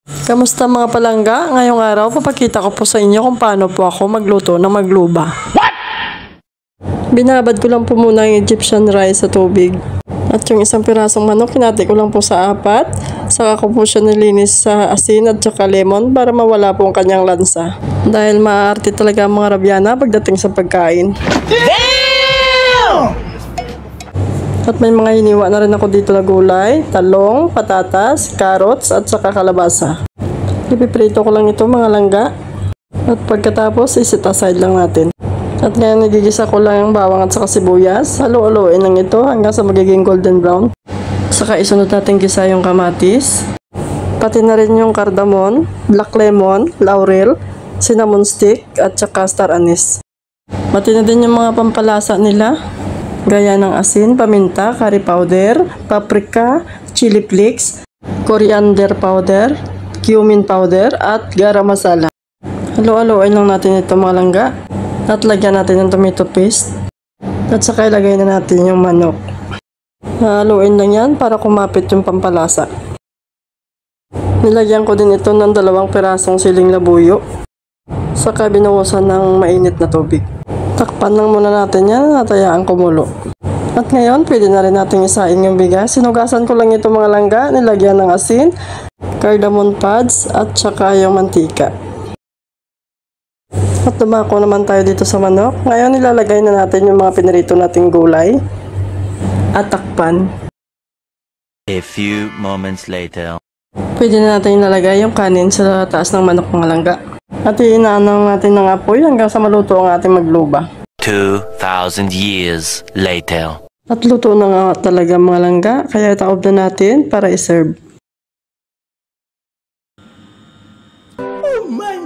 Kamusta mga palangga? Ngayong araw, papakita ko po sa inyo kung paano po ako magluto ng magluba. Binabad ko lang po muna yung Egyptian rice sa tubig. At yung isang pirasong manok, kinati ko lang po sa 4. Saka ko po siya nilinis sa asin at saka lemon para mawala po ang kanyang lansa. Dahil maaarte talaga ang mga Arabiana pagdating sa pagkain. Damn! At may mga hiniwa na rin ako dito na gulay, talong, patatas, carrots at saka kalabasa. Ipiprito ko lang ito mga langga. At pagkatapos, iset aside lang natin. At ngayon nagigisa ko lang ang bawang at saka sibuyas. Halo-haloin lang ito hanggang sa magiging golden brown. Saka isunod natin gisa yung kamatis. Pati na rin yung cardamom, black lemon, laurel, cinnamon stick at saka star anise. Pati na din yung mga pampalasa nila. Gaya ng asin, paminta, curry powder, paprika, chili flakes, coriander powder, cumin powder, at garam masala. Halo-haloin lang natin ito mga langga. At lagyan natin ng tomato paste. At saka ilagay na natin yung manok. Haluin lang yan para kumapit yung pampalasa. Nilagyan ko din ito ng 2 pirasong siling labuyo. Saka binuhusan ng mainit na tubig. Takpan lang muna natin yan at hayaan kumulo. At ngayon, pwede na rin natin isain yung bigas. Sinugasan ko lang ito mga langga. Nilagyan ng asin, cardamom pods at saka yung mantika. At dumako naman tayo dito sa manok. Ngayon ilalagay na natin yung mga pinirito nating gulay. At takpan. A few moments later. Pwede na natin ilalagay yung kanin sa taas ng manok mga langga. At iinaan natin ng apoy hanggang sa maluto ang ating magluba. 2,000 years later. At luto na nga talaga mga langga. Kaya itaob na natin para iserve. Oh my